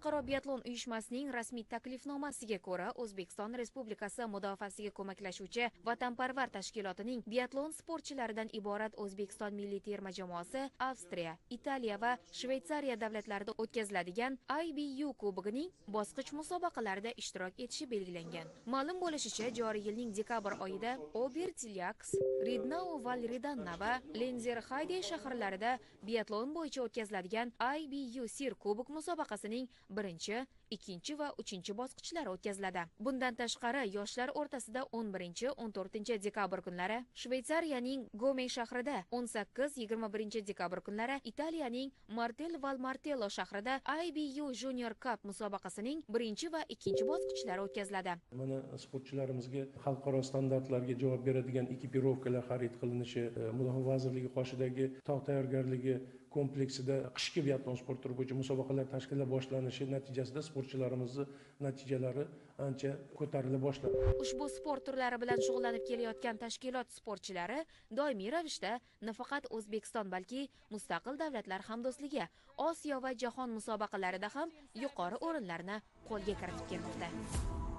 Xalqaro biatlon uyushmasining rasmiy taklifnomasiga ko'ra, O'zbekiston Respublikasi mudofaasiga ko'maklashuvchi vatanparvar tashkilotining biatlon sportchilaridan iborat O'zbekiston milliy terma jamoasi Avstriya, Italiya va Shveysariya davlatlarida o'tkaziladigan IBU kubogining bosqich musobaqalarida ishtirok etishi belgilangan. Ma'lum bo'lishicha, joriy yilning dekabr oyida Obertilyaks, Ridnau val Ridanna va Lenzerhayde shaharlarida biatlon bo'yicha o'tkaziladigan IBU Sir kubok musobaqasining birinchi, ikkinchi va uchinchi bosqichlari o'tkaziladi. Bundan tashqari, yoshlar o'rtasida 11-14 dekabr kunlari, Shveysariyaning Gome shahrida, 18-21 dekabr kunlari Italiyaning Martel val Martello shahrida IBU Junior Cup musobaqasining birinchi va ikkinchi bosqichlari o'tkaziladi. Mana sportchilarimizga xalqaro standartlarga javob beradigan ekipirovkalar xarid qilinishi, Mudofaa vazirligi qoshidagi tog' tayyorgarligi kompleksida qishki biatlon sport turi bo'yicha musobaqalar tashkillab boshlanishi natijasida sportchilarimizning natijalari ancha ko'tarila boshladi. Ushbu sport turlari bilan shug'ullanib kelayotgan tashkilot sportchilari doimiy ravishda nafaqat O'zbekiston, balki mustaqil davlatlar hamdo'stligi, Osiyo va jahon musobaqalarida ham yuqori o'rinlarni qo'lga kiritib kelmoqda.